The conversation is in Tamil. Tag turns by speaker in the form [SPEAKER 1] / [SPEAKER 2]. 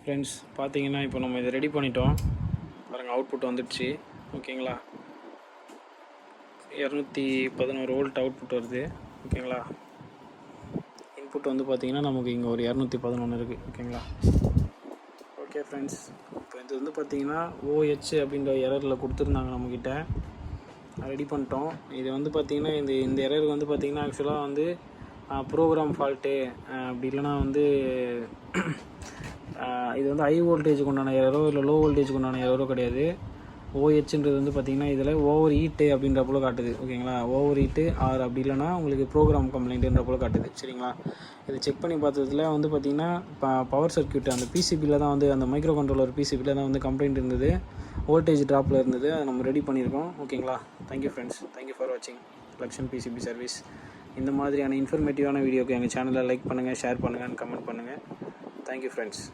[SPEAKER 1] ஃப்ரெண்ட்ஸ் பார்த்தீங்கன்னா இப்போ நம்ம இதை ரெடி பண்ணிட்டோம் பாருங்கள், அவுட்புட் வந்துடுச்சு. ஓகேங்களா, 211 வோல்ட் அவுட்புட் வருது. ஓகேங்களா, இன்புட் வந்து பார்த்திங்கன்னா நமக்கு இங்கே ஒரு 211 இருக்குது. ஓகேங்களா, ஓகே ஃப்ரெண்ட்ஸ், இப்போ இது வந்து பார்த்திங்கன்னா OH அப்படின்ற எரரில் கொடுத்துருந்தாங்க நம்மக்கிட்ட. ரெடி பண்ணிட்டோம். இது வந்து பார்த்திங்கன்னா இந்த எரருக்கு வந்து பார்த்திங்கன்னா ஆக்சுவலாக வந்து ப்ரோக்ராம் ஃபால்ட்டு, அப்படி இல்லைனா வந்து இது வந்து ஹை வோல்டேஜுக்கு உண்டான எரரோ இல்லை லோ வோல்டேஜுக்கு உண்டான எரரோ கிடையாது. OHன்றது வந்து பார்த்திங்கன்னா இதில் ஓவர் ஹீட்டு அப்படின்ற போல காட்டுது. ஓகேங்களா, ஓவர் ஹீட்டு ஆர் அப்படி இல்லைனா உங்களுக்கு ப்ரோக்ராம் கம்ப்ளைண்ட்டுன்ற போல காட்டுது. சரிங்களா, இது செக் பண்ணி பார்த்ததுல வந்து பார்த்திங்கன்னா பவர் சர்க்யூட் அந்த பிசிபியில் தான் வந்து அந்த மைக்ரோ கண்ட்ரோலர் பிசிபியில் தான் வந்து கம்ப்ளைண்ட் இருந்தது, வோல்டேஜ் ட்ராப்பில் இருந்தது. அதை நம்ம ரெடி பண்ணியிருக்கோம். ஓகேங்களா, தேங்க்யூ ஃப்ரெண்ட்ஸ், தேங்க்யூ ஃபார் வாட்சிங் லக்ஷன் பிசிபி சர்வீஸ். இந்த மாதிரியான இன்ஃபர்மேட்டிவான வீடியோக்கு எங்கள் சேனலை லைக் பண்ணுங்கள், ஷேர் பண்ணுங்கள், கமெண்ட் பண்ணுங்கள். Thank you friends.